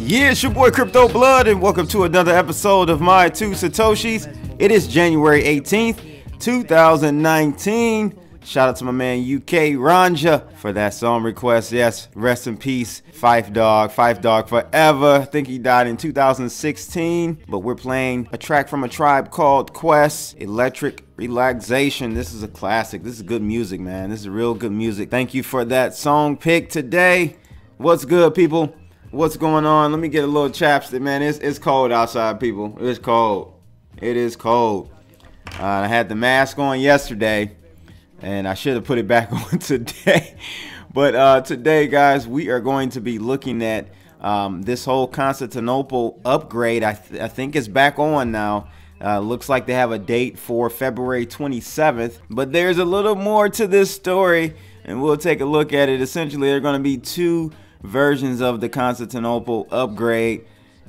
Yeah, it's your boy Crypto Blood, and welcome to another episode of My Two Satoshis. It is January 18th, 2019. Shout out to my man UK Ranja for that song request. Yes, rest in peace, Fife Dog forever. I think he died in 2016, but we're playing a track from a tribe called Quest, Electric Relaxation. This is a classic. This is good music, man. This is real good music. Thank you for that song pick today. What's good, people? What's going on? Let me get a little chapstick, man. It's cold outside, people. It's cold. It is cold. I had the mask on yesterday, and I should have put it back on today. But today, guys, we are going to be looking at this whole Constantinople upgrade. I think it's back on now. Looks like they have a date for February 27th. But there's a little more to this story, and we'll take a look at it. Essentially, there are going to be two versions of the Constantinople upgrade,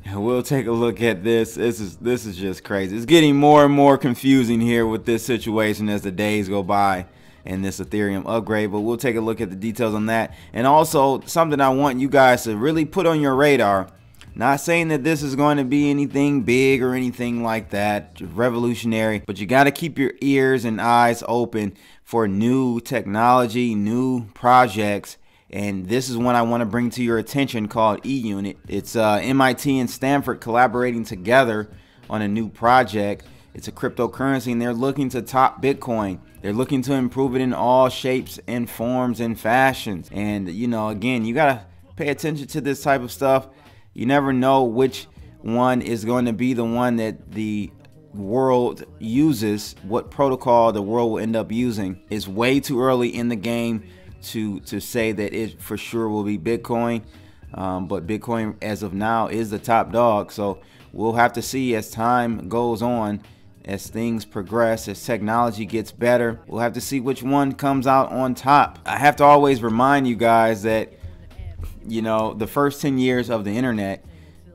and we'll take a look at this. This is just crazy. It's getting more and more confusing here with this situation as the days go by and this Ethereum upgrade, but we'll take a look at the details on that. And also something I want you guys to really put on your radar, not saying that this is going to be anything big or anything like that revolutionary, but you got to keep your ears and eyes open for new technology, new projects. And this is one I want to bring to your attention, called eUnit. It's MIT and Stanford collaborating together on a new project. It's a cryptocurrency, and they're looking to top Bitcoin. They're looking to improve it in all shapes and forms and fashions. And, you know, again, you got to pay attention to this type of stuff. You never know which one is going to be the one that the world uses, what protocol the world will end up using. It's way too early in the game to say that it for sure will be Bitcoin, but Bitcoin as of now is the top dog. So we'll have to see as time goes on, as things progress, as technology gets better. We'll have to see which one comes out on top. I have to always remind you guys that, you know, the first 10 years of the internet,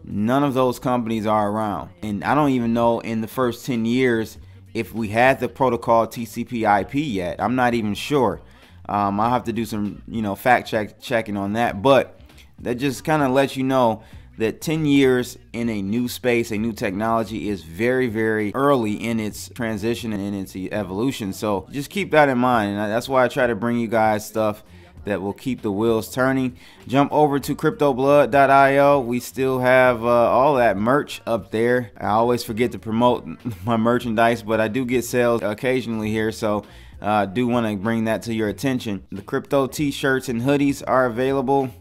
none of those companies are around, and I don't even know in the first 10 years if we had the protocol TCP/IP yet. I'm not even sure. I'll have to do some, you know, fact checking on that, but that just kind of lets you know that 10 years in a new space, a new technology, is very, very early in its transition and in its evolution. So just keep that in mind, and that's why I try to bring you guys stuff that will keep the wheels turning. Jump over to cryptoblood.io. We still have all that merch up there. I always forget to promote my merchandise, but I do get sales occasionally here, so I do want to bring that to your attention. The crypto t-shirts and hoodies are available,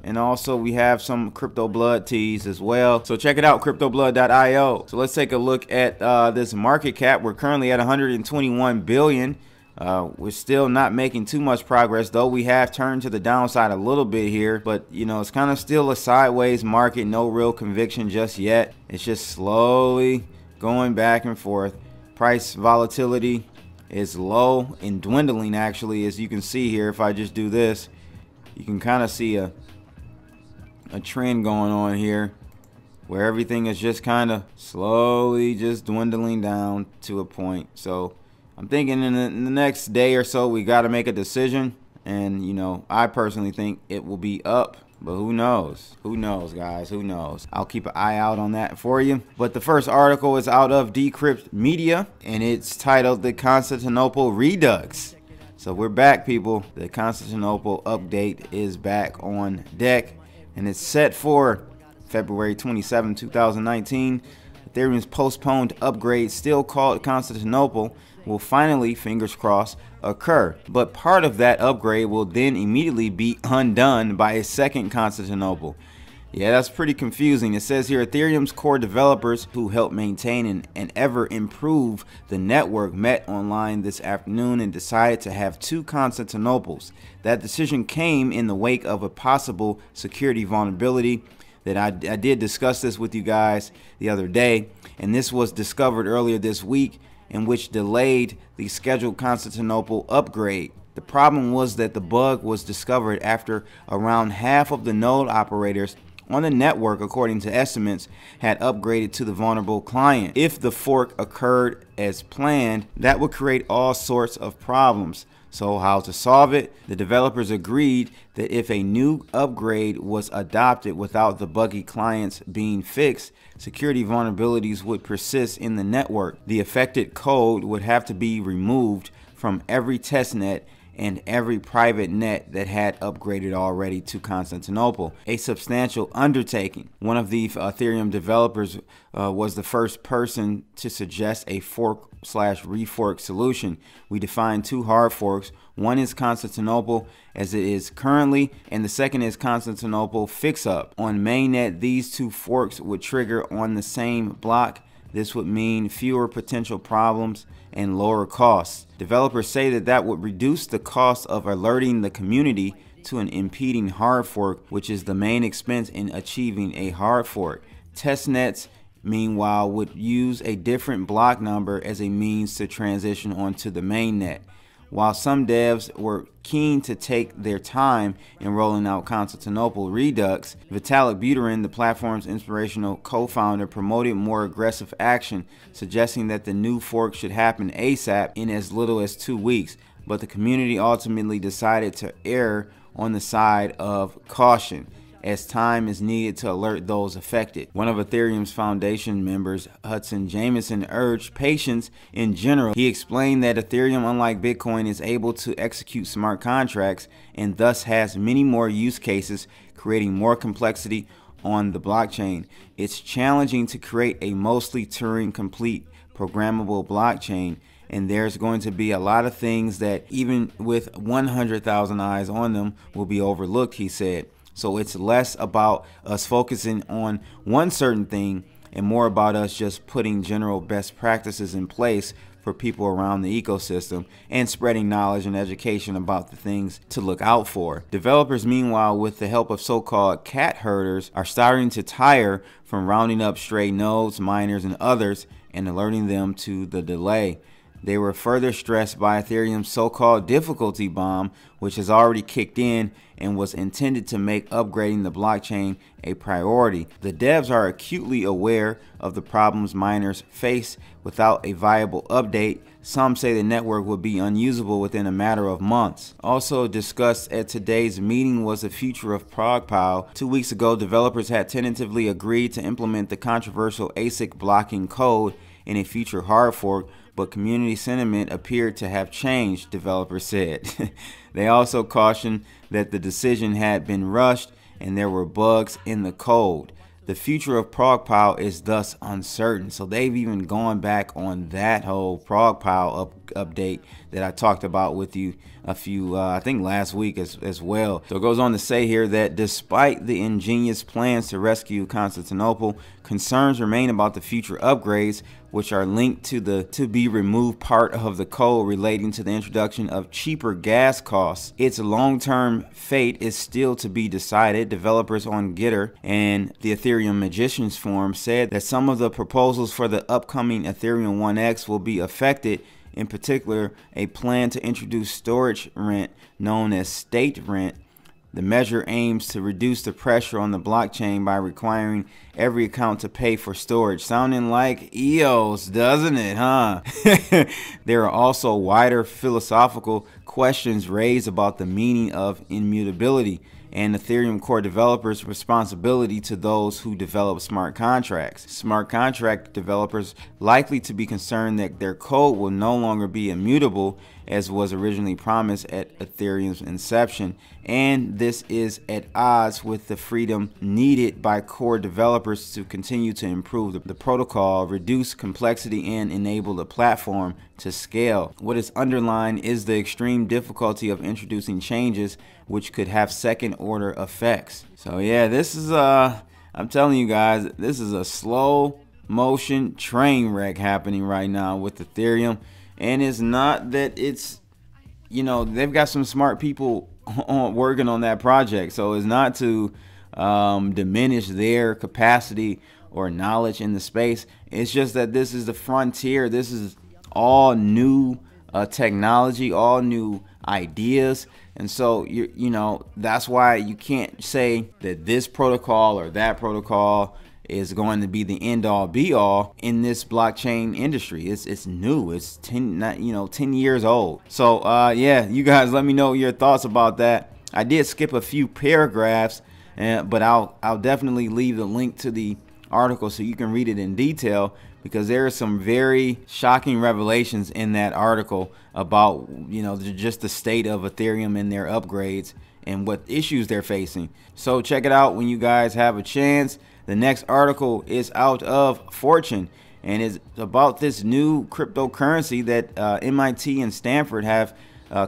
and also we have some Crypto Blood tees as well. So check it out, cryptoblood.io. So let's take a look at this market cap. We're currently at 121 billion. We're still not making too much progress, though we have turned to the downside a little bit here, but you know, it's kind of still a sideways market. No real conviction just yet. It's just slowly going back and forth. Price volatility is low and dwindling, actually, as you can see here. If I just do this, you can kind of see a trend going on here where everything is just kind of slowly just dwindling down to a point. So I'm thinking in the next day or so we got to make a decision, and you know, I personally think it will be up, but who knows? Who knows, guys? Who knows? I'll keep an eye out on that for you. But the first article is out of Decrypt Media, and it's titled "The Constantinople Redux." So we're back, people. The Constantinople update is back on deck, and it's set for February 27, 2019. Ethereum's postponed upgrade, still called Constantinople, will finally, fingers crossed, occur. But part of that upgrade will then immediately be undone by a second Constantinople. Yeah, that's pretty confusing. It says here, Ethereum's core developers who help maintain and ever improve the network met online this afternoon and decided to have two Constantinoples. That decision came in the wake of a possible security vulnerability that I did discuss this with you guys the other day, and this was discovered earlier this week, in which delayed the scheduled Constantinople upgrade. The problem was that the bug was discovered after around half of the node operators on the network, according to estimates, had upgraded to the vulnerable client. If the fork occurred as planned, that would create all sorts of problems. So how to solve it? The developers agreed that if a new upgrade was adopted without the buggy clients being fixed, security vulnerabilities would persist in the network. The affected code would have to be removed from every testnet and every private net that had upgraded already to Constantinople, a substantial undertaking. One of the Ethereum developers was the first person to suggest a fork/refork solution. We defined two hard forks. One is Constantinople as it is currently, and the second is Constantinople Fix-Up. On mainnet, these two forks would trigger on the same block. This would mean fewer potential problems and lower costs. Developers say that would reduce the cost of alerting the community to an impeding hard fork, which is the main expense in achieving a hard fork. Testnets, meanwhile, would use a different block number as a means to transition onto the mainnet. While some devs were keen to take their time in rolling out Constantinople Redux, Vitalik Buterin, the platform's inspirational co-founder, promoted more aggressive action, suggesting that the new fork should happen ASAP in as little as 2 weeks. But the community ultimately decided to err on the side of caution, as time is needed to alert those affected. One of Ethereum's foundation members, Hudson Jameson, urged patience in general. He explained that Ethereum, unlike Bitcoin, is able to execute smart contracts and thus has many more use cases, creating more complexity on the blockchain. It's challenging to create a mostly Turing-complete programmable blockchain, and there's going to be a lot of things that even with 100,000 eyes on them will be overlooked, he said. So it's less about us focusing on one certain thing and more about us just putting general best practices in place for people around the ecosystem and spreading knowledge and education about the things to look out for. Developers, meanwhile, with the help of so-called cat herders, are starting to tire from rounding up stray nodes, miners, and others and alerting them to the delay. They were further stressed by Ethereum's so-called difficulty bomb, which has already kicked in and was intended to make upgrading the blockchain a priority. The devs are acutely aware of the problems miners face without a viable update. Some say the network would be unusable within a matter of months. Also discussed at today's meeting was the future of ProgPow. 2 weeks ago, developers had tentatively agreed to implement the controversial ASIC blocking code in a future hard fork, but community sentiment appeared to have changed, developers said. They also cautioned that the decision had been rushed and there were bugs in the code. The future of ProgPow is thus uncertain. So they've even gone back on that whole ProgPow update that I talked about with you a few, I think last week as well. So it goes on to say here that despite the ingenious plans to rescue Constantinople, concerns remain about the future upgrades, which are linked to the to-be-removed part of the code relating to the introduction of cheaper gas costs. Its long-term fate is still to be decided. Developers on Gitter and the Ethereum Magicians Forum said that some of the proposals for the upcoming Ethereum 1X will be affected. In particular, a plan to introduce storage rent known as state rent. The measure aims to reduce the pressure on the blockchain by requiring every account to pay for storage. Sounding like EOS, doesn't it, huh? There are also wider philosophical questions raised about the meaning of immutability and Ethereum core developers' responsibility to those who develop smart contracts. Smart contract developers likely to be concerned that their code will no longer be immutable as was originally promised at Ethereum's inception, and this is at odds with the freedom needed by core developers to continue to improve the protocol, reduce complexity, and enable the platform to scale. What is underlined is the extreme difficulty of introducing changes which could have second order effects. So yeah, this is I'm telling you guys, this is a slow motion train wreck happening right now with Ethereum. And it's not that it's, you know, they've got some smart people working on that project. So it's not to diminish their capacity or knowledge in the space. It's just that this is the frontier. This is all new technology, all new ideas. And so, you know, that's why you can't say that this protocol or that protocol is going to be the end all be all in this blockchain industry. It's new. It's 10 years old. So yeah, you guys let me know your thoughts about that. I did skip a few paragraphs, but I'll definitely leave the link to the article so you can read it in detail, because there are some very shocking revelations in that article about, just the state of Ethereum and their upgrades and what issues they're facing. So check it out when you guys have a chance. The next article is out of Fortune and is about this new cryptocurrency that MIT and Stanford have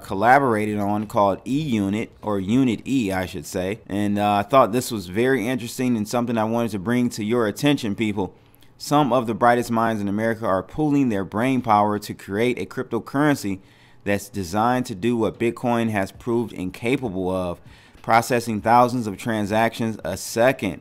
collaborated on, called eUnit, or Unit E, I should say. And I thought this was very interesting and something I wanted to bring to your attention, people. Some of the brightest minds in America are pooling their brain power to create a cryptocurrency that's designed to do what Bitcoin has proved incapable of, processing thousands of transactions a second.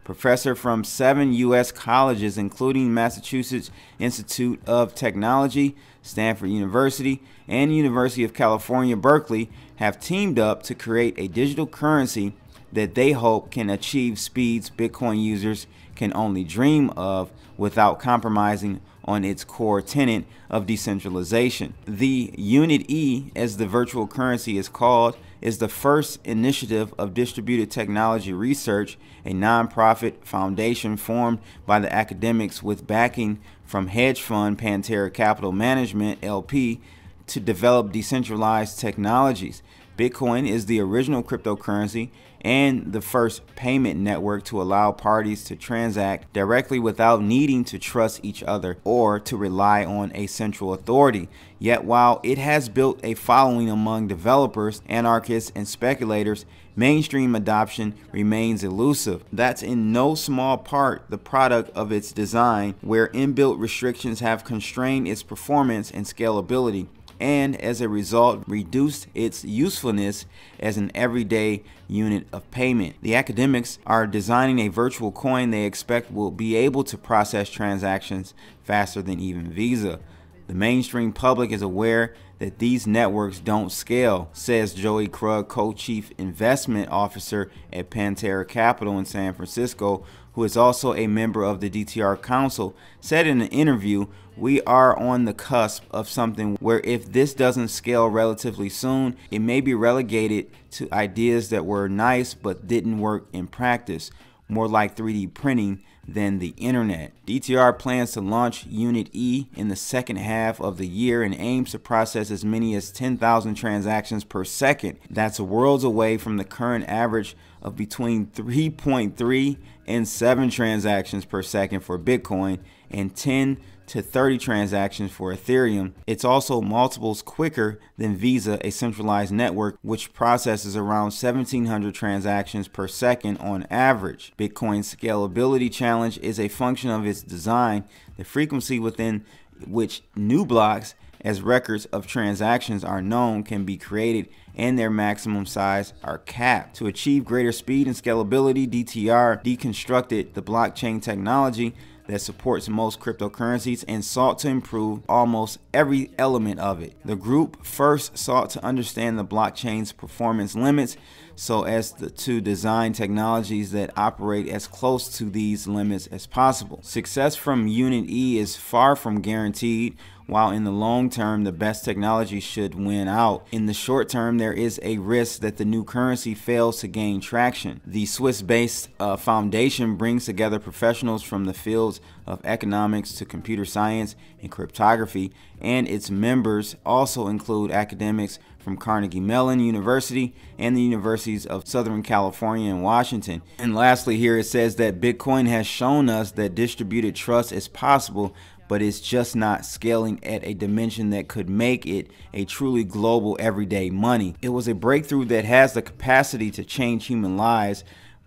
Professor from 7 U.S. colleges, including Massachusetts Institute of Technology, Stanford University, and University of California, Berkeley, have teamed up to create a digital currency that they hope can achieve speeds Bitcoin users can only dream of without compromising on its core tenet of decentralization. The Unit E, as the virtual currency is called, is the first initiative of Distributed Technology Research, a nonprofit foundation formed by the academics with backing from hedge fund Pantera Capital Management, LP, to develop decentralized technologies. Bitcoin is the original cryptocurrency and the first payment network to allow parties to transact directly without needing to trust each other or to rely on a central authority. Yet while it has built a following among developers, anarchists, and speculators, mainstream adoption remains elusive. That's in no small part the product of its design, where inbuilt restrictions have constrained its performance and scalability, and as a result reduced its usefulness as an everyday unit of payment. The academics are designing a virtual coin they expect will be able to process transactions faster than even Visa. The mainstream public is aware that these networks don't scale, says Joey Krug, co-chief investment officer at Pantera Capital in San Francisco, who is also a member of the DTR Council, said in an interview, "We are on the cusp of something where if this doesn't scale relatively soon, it may be relegated to ideas that were nice but didn't work in practice, more like 3D printing than the internet." DTR plans to launch Unit E in the second half of the year and aims to process as many as 10,000 transactions per second. That's worlds away from the current average of between 3.3 and 7 transactions per second for Bitcoin and 10 to 30 transactions for Ethereum. It's also multiples quicker than Visa, a centralized network which processes around 1,700 transactions per second on average. Bitcoin's scalability challenge is a function of its design, the frequency within which new blocks as records of transactions are known can be created and their maximum size are capped. To achieve greater speed and scalability, DTR deconstructed the blockchain technology that supports most cryptocurrencies and sought to improve almost every element of it. The group first sought to understand the blockchain's performance limits so as to design technologies that operate as close to these limits as possible. Success from Unit E is far from guaranteed. While in the long term, the best technology should win out, in the short term, there is a risk that the new currency fails to gain traction. The Swiss-based foundation brings together professionals from the fields of economics to computer science and cryptography, and its members also include academics from Carnegie Mellon University and the universities of Southern California and Washington. And lastly, here it says that Bitcoin has shown us that distributed trust is possible, but it's just not scaling at a dimension that could make it a truly global everyday money. It was a breakthrough that has the capacity to change human lives,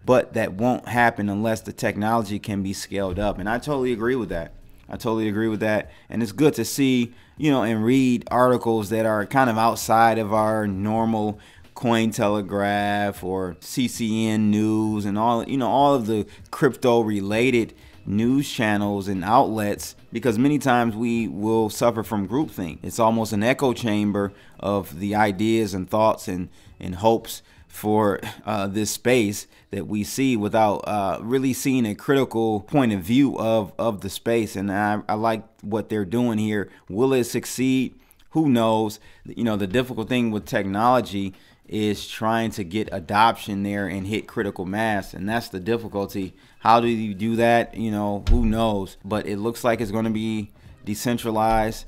but that won't happen unless the technology can be scaled up. And I totally agree with that. I totally agree with that. And it's good to see, and read articles that are kind of outside of our normal Cointelegraph or CCN News and all of the crypto related news channels and outlets, because many times we will suffer from groupthink. It's almost an echo chamber of the ideas and thoughts and hopes for this space that we see without really seeing a critical point of view of the space. And I like what they're doing here. Will it succeed? Who knows? You know, the difficult thing with technology is trying to get adoption there and hit critical mass, and that's the difficulty. How do you do that? You know, who knows? But it looks like it's going to be decentralized.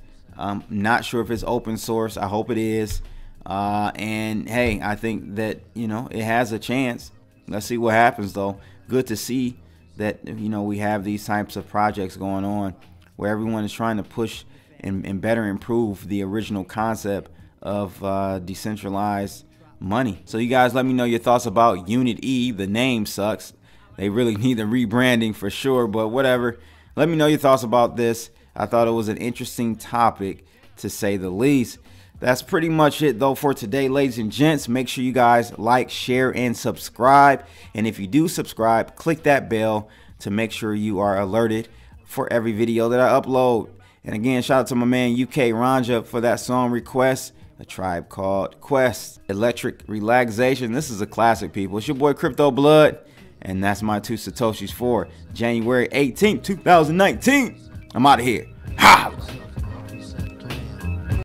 Not sure if it's open source. I hope it is. And hey, I think that, you know, it has a chance. Let's see what happens though. Good to see that, you know, we have these types of projects going on where everyone is trying to push and better improve the original concept of decentralized money. So you guys let me know your thoughts about Unit E. The name sucks. They really need the rebranding for sure, but whatever. Let me know your thoughts about this. I thought it was an interesting topic, to say the least. That's pretty much it though for today, ladies and gents. Make sure you guys like, share, and subscribe. And if you do subscribe, click that bell to make sure you are alerted for every video that I upload. And again, shout out to my man UK Ranja for that song request. A Tribe Called Quest, Electric Relaxation. This is a classic, people. It's your boy Crypto Blood, and that's my 2 Satoshis for January 18th, 2019. I'm out of here. Ha!